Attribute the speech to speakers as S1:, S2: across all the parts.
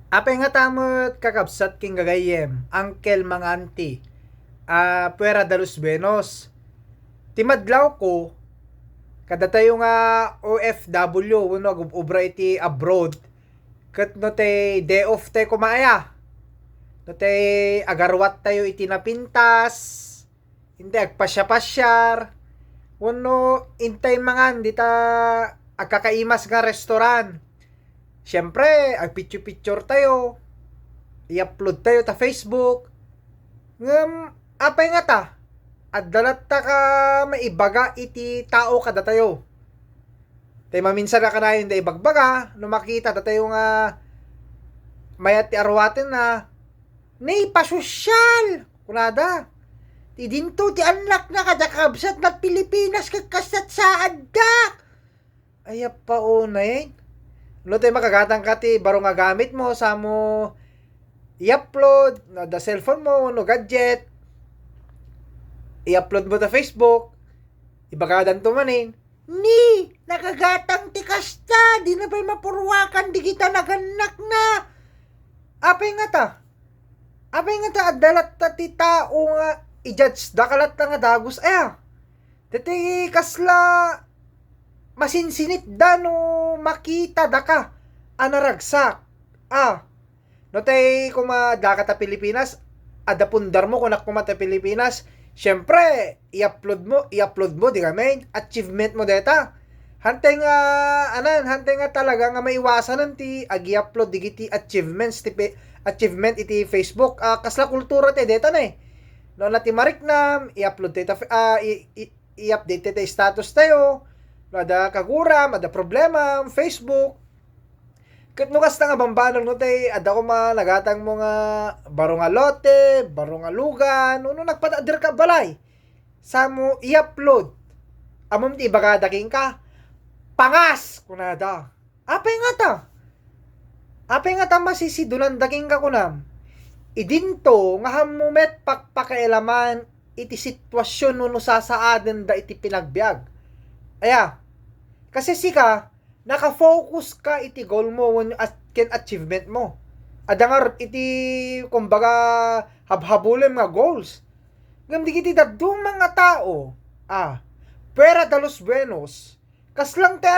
S1: Apay nga tamot kakabsat king gagayem, Uncle mga auntie, puwera dalus benos. Timadlaw ko, kada tayo nga OFW, uno ubra iti abroad, kat no te day off tayo kumaya. No te agarwat tayo iti napintas, hindi agpasya-pasyar, uno intay mangan, di ta agkakaimas nga restaurant. Siyempre, agpicture-picture tayo, i-upload tayo ta Facebook. Apay nga ta, at dalat ta ka maibaga iti tao kada tayo. Tay maminsan na kanayon da ibagbaga, no makita da tayo nga mayat ti arwaten na, nay pasosyal, kunada. Ti dinto ti anak na kadakabsat na Pilipinas kagkasat sa adak. Ayap pa o na eh. No tayo makagatang ka ti baro nga gamit mo sa mo i-upload no da cellphone mo no gadget i-upload mo ta Facebook ibagadan to manin ni nakagatang ti kasta di na pa'y mapurwakan di kita naganak na apay nga ta adalat ta ti tao nga i-judge da kalat nga dagus titi kasla masinsinit da no makita da ka anaragsak no tay kumada ka ta Pilipinas ada pundar mo kung nakumata Pilipinas syempre i-upload mo di kami achievement mo deta hantay nga hantay nga talaga nga maiwasan ti agi-upload digiti achievements ti achievement iti Facebook kasla kultura ti deta na no nati marik na i-upload ti i-update ti status tayo ada kagura, ada problema, Facebook. Kat nukas nga bambanol no tay ada ko malagatang mo nga baro nga lote, baro nga lugan, no nagpadader ka balay. Sa mo i-upload. Amom ti bagada king ka. Pangas kunada. Apay nga ta masisidulan daking ka kunam. Idinto nga hamumet pakpakailaman iti sitwasyon no sasaaden da iti pinagbiag. Kasi sika, naka-focus ka iti goal mo at ken achievement mo. Adangar iti, kumbaga, habhabulem nga goals. Ngam di kiti dadung mga tao, pera dalos buenos, kaslang te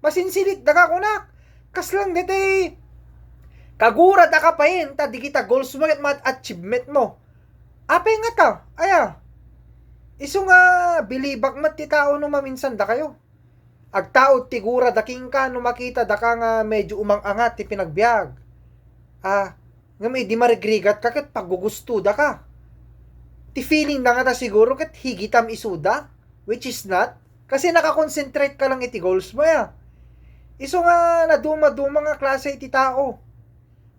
S1: masinsilit daga kunak, kaslang dete, kagura da ka pahin, ta di kita goals mo at achievement mo. Apay nga ta, iso nga, bilibak mat ti tao no maminsan da kayo. Agtaod tigura daking ka no makita da ka nga medyo umang-angat ti pinagbiag. Nga may di marigrigat ka kat paggugusto da ka. Ti feeling na nga ta siguro kat higitam isuda, which is not, kasi nakakonsentrate ka lang iti goals mo Iso nga naduma-duma nga klase iti tao.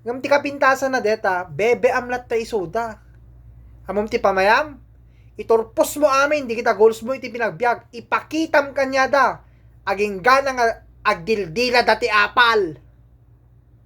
S1: Ngam ti kapintasan na deta, bebe amlat ta isuda. Amom ti pamayam, iturpos mo amin, di kita goals mo iti pinagbiag, ipakitam kanya da, aging gana nga agdildila dati apal.